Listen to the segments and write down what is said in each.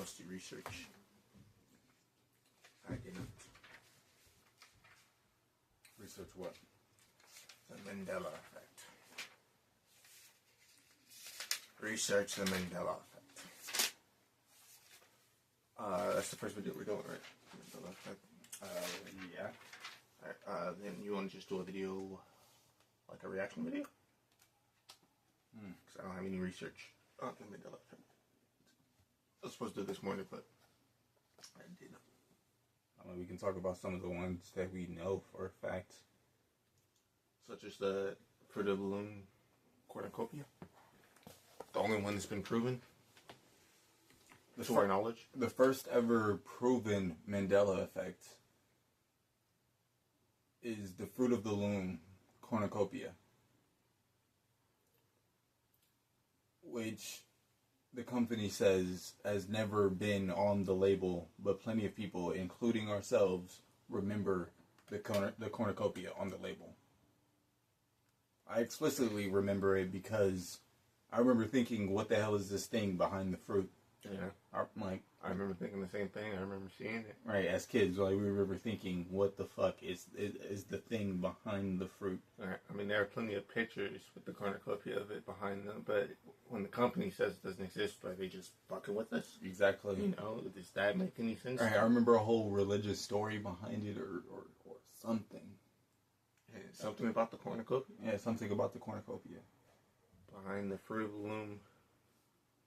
supposed to research. I didn't. Research what? The Mandela effect. Research the Mandela effect. That's the first video we're doing, right? Mandela effect. Yeah. Alright, then you want to just do a video, like a reaction video? Because I don't have any research on the Mandela effect. I was supposed to do this morning, but I didn't. We can talk about some of the ones that we know for a fact. Such as the Fruit of the Loom cornucopia. The only one that's been proven. To our knowledge. The first ever proven Mandela effect is the Fruit of the Loom cornucopia, which the company says has never been on the label, but plenty of people, including ourselves, remember the cornucopia on the label. I explicitly remember it because I remember thinking, what the hell is this thing behind the fruit? Yeah. I remember thinking the same thing. I remember seeing it. Right, as kids, we remember thinking, what the fuck is the thing behind the fruit? Right. I mean, there are plenty of pictures with the cornucopia of it behind them, but when the company says it doesn't exist, are they just fucking with us? Exactly. You know, does that make any sense? Right, I remember a whole religious story behind it or something. Yeah, something about the cornucopia? Yeah, something about the cornucopia. Behind the Fruit of the Loom.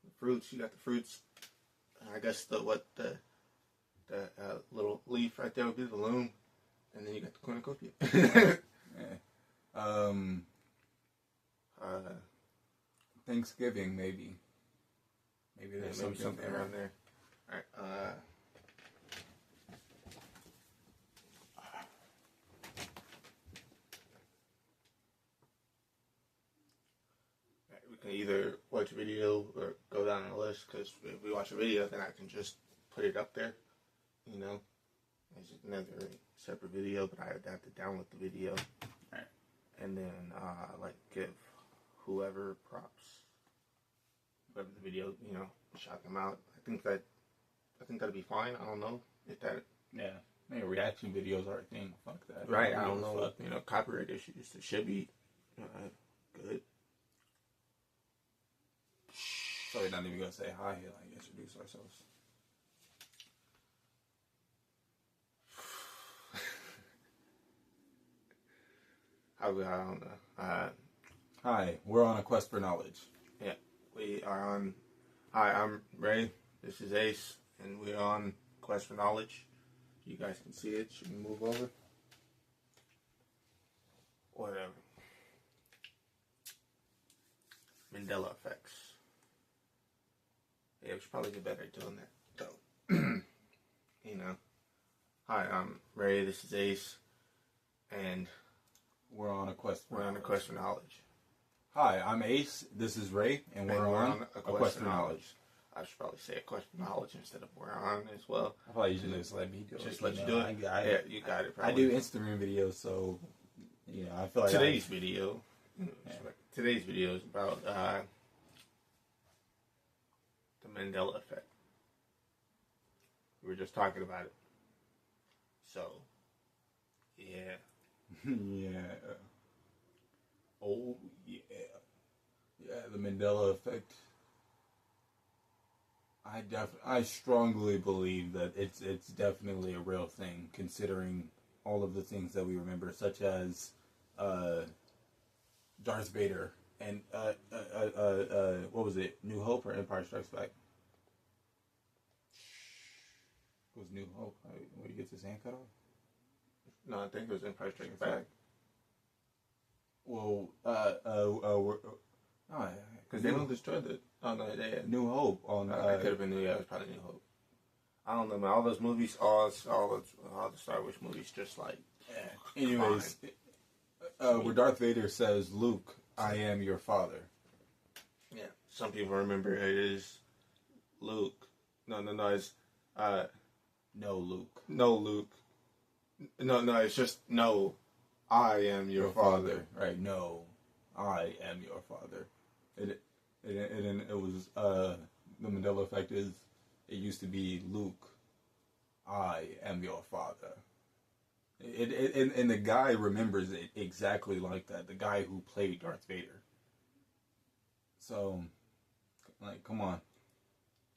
The fruits, you got the fruits. I guess the little leaf right there would be the loom, and then you got the cornucopia. Yeah. Thanksgiving, maybe. Maybe there's something around there. All right. We can either watch a video or go down the list, because if we watch a video, then I can just put it up there, you know. It's another separate video, but I would have to download the video. Right. And then, give whoever props. Whoever the video, you know, shout them out. I think that'd be fine. I don't know if that... Yeah. Maybe reaction videos are a thing. Fuck that. Right, I don't know. You know, copyright issues. It should be good. So we're not even going to say hi here, introduce ourselves. I don't know. Hi, we're on a quest for knowledge. Yeah, we are on... Hi, I'm Ray. This is Ace. And we're on Quest for Knowledge. You guys can see it. Should we move over? Whatever. Mandela effects. Yeah, we should probably get better at doing that, though. You know. Hi, I'm Ray. This is Ace. And we're on a quest for knowledge. Hi, I'm Ace. This is Ray. And we're on a quest for knowledge. I should probably say a quest for knowledge instead of we're on as well. I thought you should just let me do it. Just let you do it? Yeah, you got it. Probably. I do Instagram videos, so, I feel like... Today's video is about the Mandela effect. We were just talking about it. So, yeah. Yeah. Oh, yeah. Yeah, the Mandela effect. I strongly believe that it's definitely a real thing, considering all of the things that we remember, such as Darth Vader and what was it? New Hope or Empire Strikes Back? It was New Hope. When he gets his hand cut off? No, I think it was Empire Strikes Back. Well, because they don't destroy the... Oh, no, they had New Hope on... it could have been it was probably New Hope. I don't know, man. All those movies, all the Star Wars movies, just like... Anyways, where Darth Vader says, Luke, I am your father. Yeah. Some people remember it is Luke. No, it's... No, Luke. No, Luke. No, it's just, no, I am your father. Right, no, I am your father. It was, the Mandela effect is, It used to be Luke, I am your father. And the guy remembers it exactly like that. The guy who played Darth Vader. So, like, come on.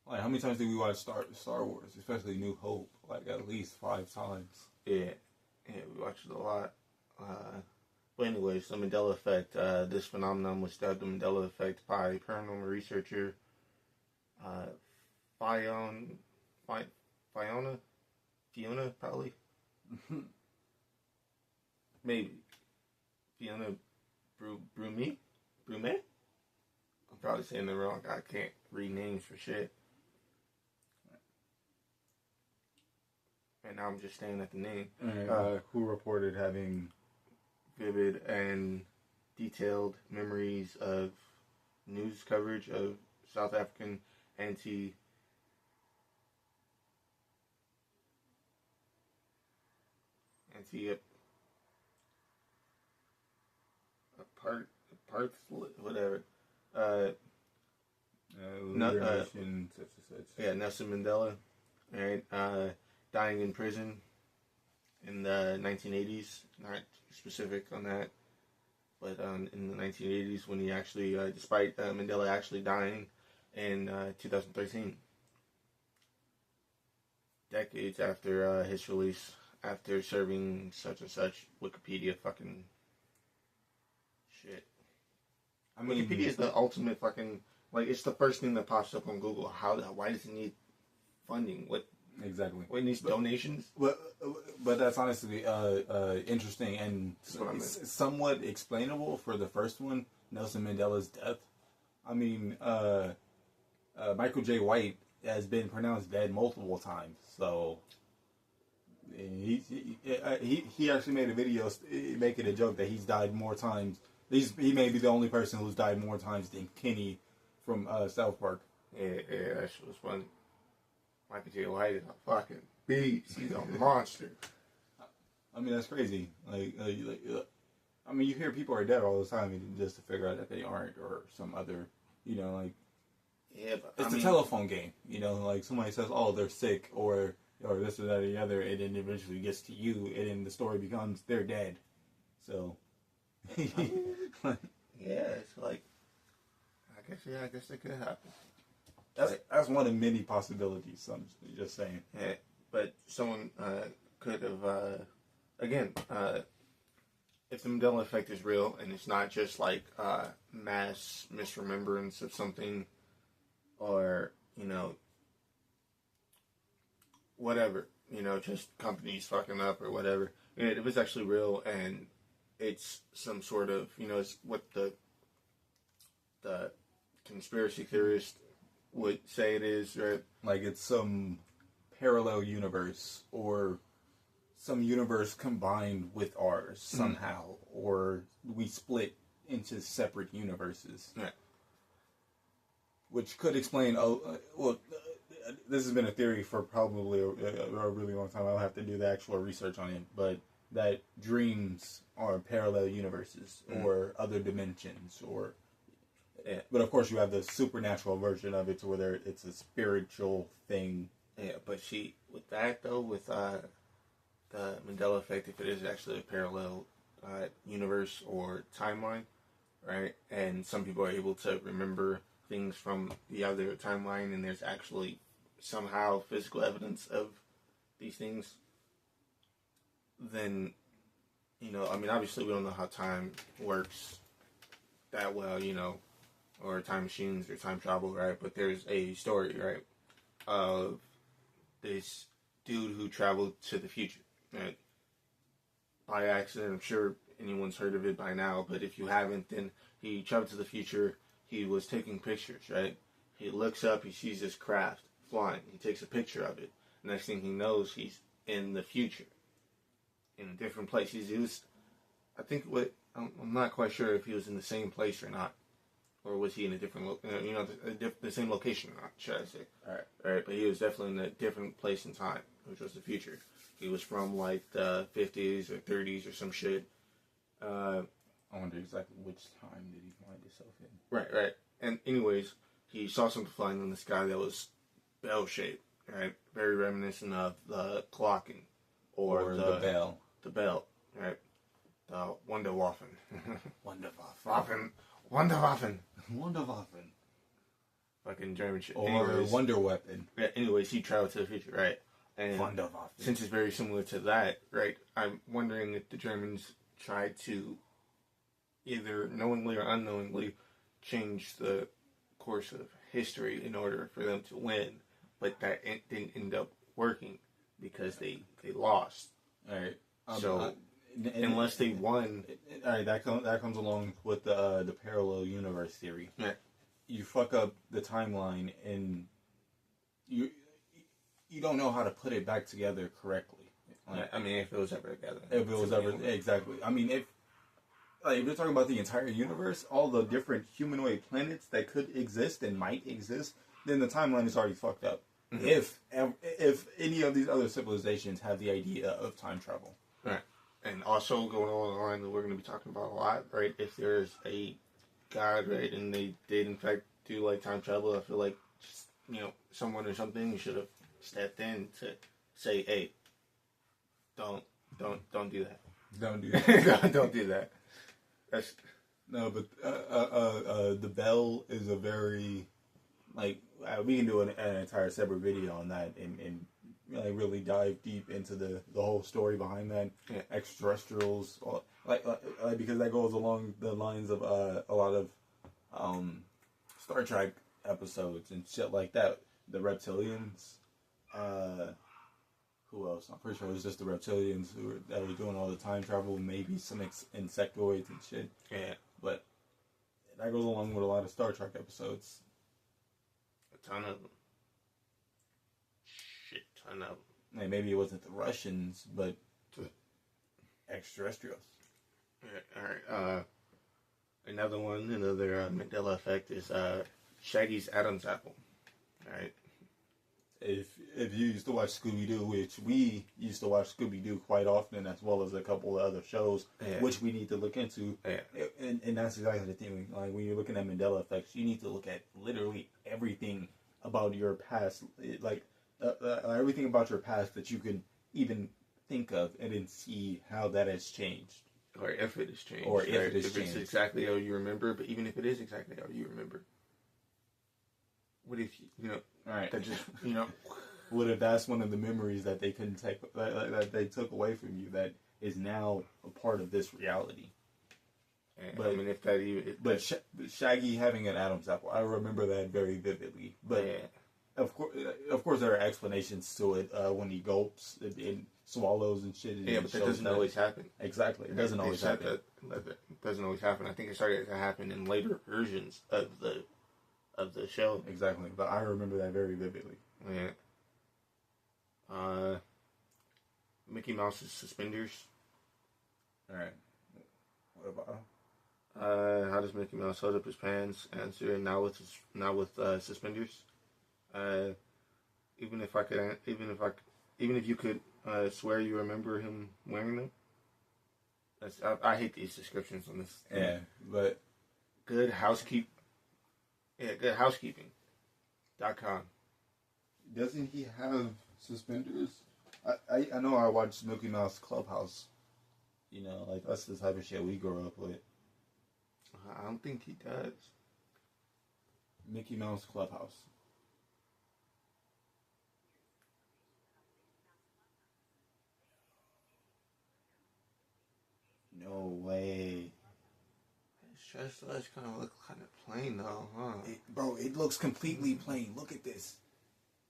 Like, how many times did we watch Star Wars, especially New Hope? Like, at least 5 times. Yeah, we watched it a lot. But anyways, the Mandela effect. This phenomenon was dubbed the Mandela effect by paranormal researcher Fiona, Fiona probably, maybe Fiona Brume. I'm probably saying it wrong. I can't read names for shit. And now I'm just staring at the name. Who reported having vivid and detailed memories of news coverage of South African anti parts whatever. Nation, such and such. Yeah, Nelson Mandela, right? Dying in prison in the 1980s. Not specific on that, but in the 1980s when he actually, despite Mandela actually dying in 2013, decades after his release, after serving such and such Wikipedia fucking shit. I mean, Wikipedia is the ultimate fucking, like, it's the first thing that pops up on Google. Why does it need funding? What exactly? What, it needs donations? But that's honestly interesting and somewhat explainable for the first one, Nelson Mandela's death. I mean, Michael J. White has been pronounced dead multiple times, so he actually made a video making a joke that he's died more times. He may be the only person who's died more times than Kenny from South Park. Yeah, that shit was funny. Michael J. White is a fucking beast. He's a monster. I mean, that's crazy. I mean, you hear people are dead all the time, and just to figure out that they aren't, or some other, like. Yeah, but it's a telephone game. Like somebody says, "Oh, they're sick," or this or that or the other, and then eventually gets to you, and then the story becomes they're dead. So. Yeah, it's like. I guess it could happen. That's one of many possibilities. I'm just saying. Yeah, but someone could have, again, if the Mandela effect is real and it's not just like mass misremembrance of something, or whatever, just companies fucking up or whatever. If it was actually real and it's some sort of, it's what the conspiracy theorist would say it is, right? Like it's some parallel universe or some universe combined with ours somehow, or we split into separate universes. Yeah. Which could explain, this has been a theory for probably a really long time. I'll have to do the actual research on it, but that dreams are parallel universes or other dimensions, or yeah. But of course, you have the supernatural version of it, to where it's a spiritual thing. Yeah, but with that though, with the Mandela effect, if it is actually a parallel universe or timeline, right? And some people are able to remember things from the other timeline, and there's actually somehow physical evidence of these things. Then, I mean, obviously we don't know how time works that well, or time machines or time travel, right? But there's a story, right, of this dude who traveled to the future, right? By accident. I'm sure anyone's heard of it by now, but if you haven't, then he traveled to the future. He was taking pictures, right? He looks up, he sees this craft flying. He takes a picture of it. Next thing he knows, he's in the future, in a different place. I'm not quite sure if he was in the same place or not. Or was he in a different, the same location or not, should I say. All right. But he was definitely in a different place and time, which was the future. He was from, like, the 50s or 30s or some shit. I wonder exactly which time did he find himself in. Right. And anyways, he saw something flying in the sky that was bell shape, right? Very reminiscent of the clocking or the bell. The bell, right? The Wunderwaffen. Wunderwaffen. Wunderwaffen. Wunderwaffen. Fucking German shit. Or anyways, Wonder Weapon. Yeah, anyways, he traveled to the future, right? And Wunderwaffen. since it's very similar to that, right? I'm wondering if the Germans tried to either knowingly or unknowingly change the course of history in order for them to win, but that didn't end up working because they lost. All right. So unless they won, all right, that comes along with the parallel universe theory. Yeah. You fuck up the timeline and you don't know how to put it back together correctly. I mean, if it was ever together. If it was ever exactly. I mean, if you're talking about the entire universe, all the different humanoid planets that could exist and might exist, then the timeline is already fucked up. Mm-hmm. If any of these other civilizations have the idea of time travel. Right. And also going along the line that we're going to be talking about a lot, right? If there's a God, right, and they did in fact do like time travel, I feel like just, someone or something should have stepped in to say, hey, don't do that. Don't do that. Don't do that. That's no, but the bell is a very we can do an entire separate video on that and really dive deep into the whole story behind that. Yeah. Extraterrestrials, because that goes along the lines of a lot of Star Trek episodes and shit like that. The reptilians. Who else? I'm pretty sure it was just the reptilians that were doing all the time travel, maybe some insectoids and shit. Yeah. But that goes along with a lot of Star Trek episodes. A ton of them. Shit ton of them. Like maybe it wasn't the Russians, but extraterrestrials. Alright, another Mandela effect is Shaggy's Adam's apple. Alright. If you used to watch Scooby-Doo, which we used to watch Scooby-Doo quite often, as well as a couple of other shows, which we need to look into. Yeah. And that's exactly the thing. Like when you're looking at Mandela effects, you need to look at literally everything about your past, everything about your past that you can even think of, and then see how that has changed. Or if it has changed. Or if it has changed. If it's exactly how you remember, but even if it is exactly how you remember. What if, all right. that just, What if that's one of the memories that they couldn't take, that they took away from you, that is now a part of this reality? But I mean, if that even... But Shaggy having an Adam's apple, I remember that very vividly. But of course, there are explanations to it when he gulps and swallows and shit. Yeah, but that doesn't always happen. Exactly, it doesn't always happen. That doesn't always happen. I think it started to happen in later versions of the show. Exactly, but I remember that very vividly. Yeah. Mickey Mouse's suspenders. All right. What about? How does Mickey Mouse hold up his pants? Answer: now with suspenders. Even if you could swear you remember him wearing them. I hate these descriptions on this. Yeah, but good housekeeping. Yeah, goodhousekeeping.com. Doesn't he have suspenders? I know I watched Mickey Mouse Clubhouse. That's the type of shit we grew up with. I don't think he does. Mickey Mouse Clubhouse. No way. His does kind of look kind of plain though, huh? It looks completely plain. Look at this.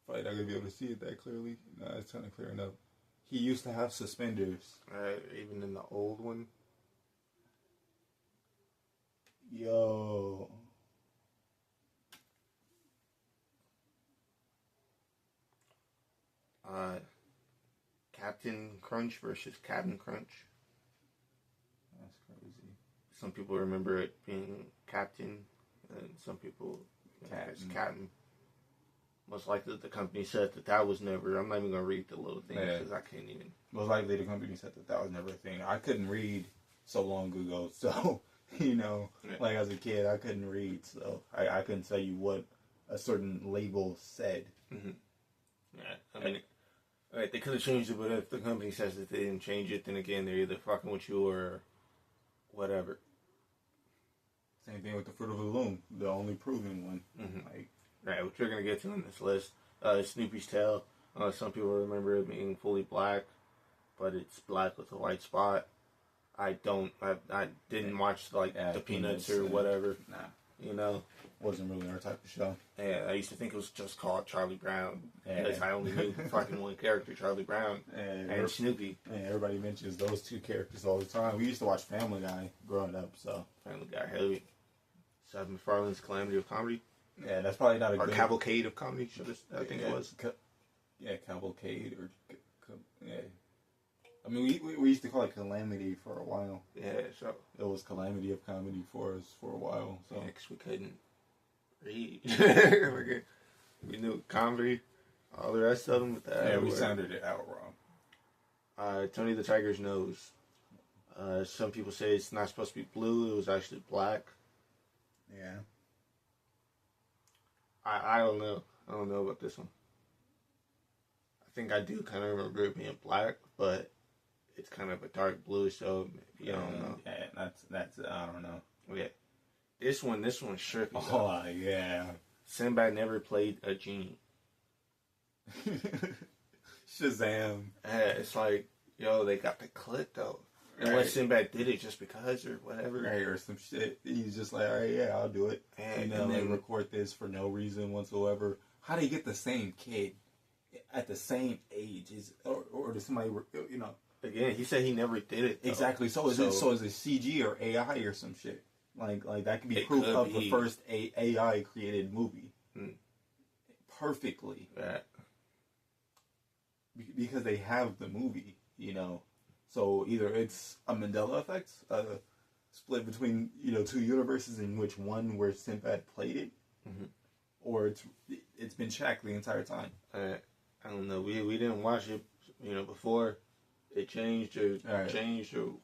Probably not gonna be able to see it that clearly. No, it's kind of clear enough. He used to have suspenders. Even in the old one. Yo. Captain Crunch versus Captain Crunch. That's crazy. Some people remember it being Captain, and some people it's Captain. Most likely the company said that was never. I'm not even going to read the little thing because I can't even. Most likely the company said that was never a thing. I couldn't read so long ago, so, like as a kid, I couldn't read, so I couldn't tell you what a certain label said. Mm-hmm. Yeah, I mean, right, they could have changed it, but if the company says that they didn't change it, then again, they're either fucking with you or whatever. Same thing with the Fruit of the Loom, the only proven one. Mm-hmm. Like, right, which we're gonna get to on this list. Snoopy's tail. Some people remember it being fully black, but it's black with a white spot. I didn't watch like the Peanuts or whatever. Nah, you know, wasn't really our type of show. Yeah, I used to think it was just called Charlie Brown because I only knew fucking one character, Charlie Brown, and Snoopy. And everybody mentions those two characters all the time. We used to watch Family Guy growing up, so Family Guy, heavy. Seth MacFarlane's Calamity of Comedy. Yeah, that's probably not a good... Cavalcade of Comedy, I think it was. Cavalcade or... Yeah. I mean, we used to call it Calamity for a while. Yeah, so... It was Calamity of Comedy for us for a while, so... Yeah, because we couldn't read. We knew comedy, all the rest of them. But yeah, we sounded it out wrong. Tony the Tiger's Nose. Some people say it's not supposed to be blue, it was actually black. Yeah. I don't know. I don't know about this one. I think I do kind of remember it being black, but it's kind of a dark blue, so maybe I don't know. Yeah, that's I don't know. Okay. This one's trippy. Oh, yeah. Sinbad never played a genie. Shazam. Yeah, it's like, yo, they got the clip, though. Unless Sinbad did it just because or whatever. Right, or some shit. He's just like, all right, yeah, I'll do it. And they record this for no reason whatsoever. How do you get the same kid at the same age? Or does somebody, you know? Again, he said he never did it, though. Exactly. So is it CG or AI or some shit? Like that could be proof of the first AI created movie. Perfectly. Right. Because they have the movie, you know. So either it's a Mandela effect, split between, you know, two universes in which one where Sinbad played it, or it's been Shaq the entire time. I don't know. We didn't watch it, you know, before it changed or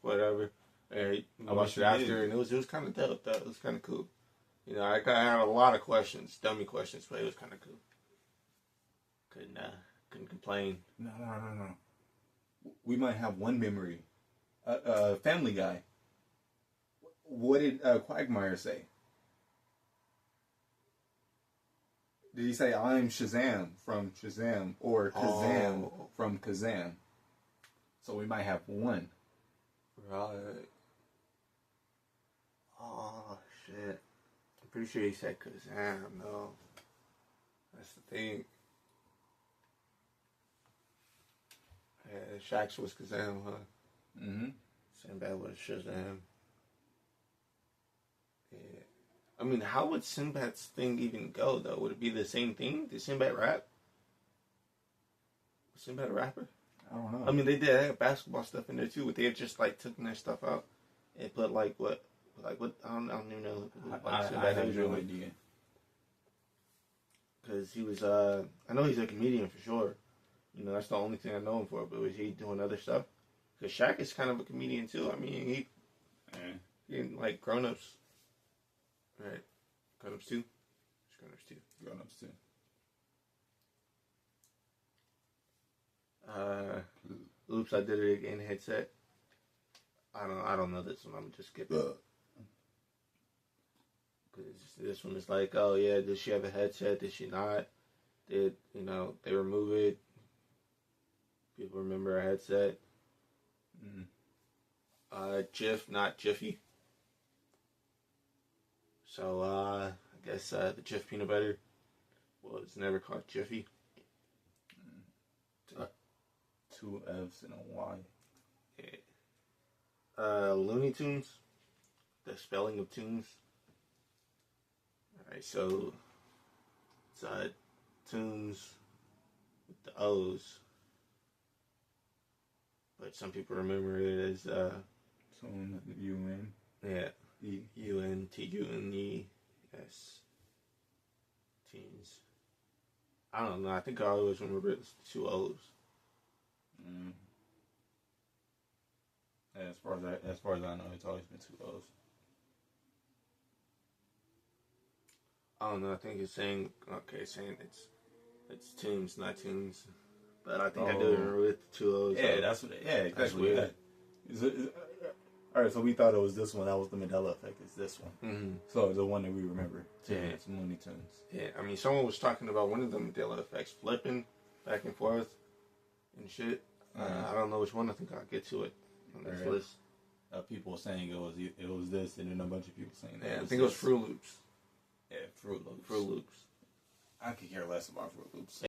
whatever. I watched it after, and it was kind of dope. Though. It was kind of cool. You know, I had a lot of questions, dummy questions, but it was kind of cool. Couldn't complain. No. We might have one memory. Family Guy. What did Quagmire say? Did he say, I'm Shazam from Shazam, or Kazam from Kazam? So we might have one. Right. Oh, shit. I'm pretty sure he said Kazam, though. That's the thing. Yeah, Shaq's was Kazam, huh? Mm-hmm. Sinbad was Shazam. Yeah. I mean, how would Sinbad's thing even go, though? Would it be the same thing? Did Sinbad rap? Was Sinbad a rapper? I don't know. I mean, they had basketball stuff in there, too, but they had just, like, taken their stuff out and put, what? I don't even know. I have no idea. Because he was, I know he's a comedian for sure. You know, that's the only thing I know him for, but was he doing other stuff? Because Shaq is kind of a comedian, too. I mean, he like, Grown Ups. Right. Grown Ups 2? It's Grown Ups 2. Grown Ups 2. Oops, I Did It Again headset. I don't know this one. I'm just skipping. Because this one is like, oh yeah, did she have a headset? Did she not? Did, you know, they remove it? People remember a headset. Jif, not Jiffy. So, I guess the Jif peanut butter was never called Jiffy. 2 F's and a Y. Yeah. Looney Tunes. The spelling of tunes. Alright, so it's tunes with the O's. But some people remember it as Tune, U-N. Yeah. U-N-T-U-N-E-S. Teens. I don't know. I think I always remember it as 2 O's. Yeah, as far as I know, it's always been 2 O's. I don't know. I think it's saying it's tunes, not tunes. But I think I do remember with the two O's. Yeah, that's what. Exactly. That's weird. All right, so we thought it was this one. That was the Mandela effect. It's this one. Mm-hmm. So the one that we remember. Yeah, it's Looney Tunes. Yeah, I mean, someone was talking about one of the Mandela effects flipping back and forth and shit. I don't know which one. I think I'll get to it on this list. People were saying it was this, and then a bunch of people saying that. Yeah, I think it was Fruit Loops. Yeah, Fruit Loops. Fruit Loops. I could care less about Fruit Loops.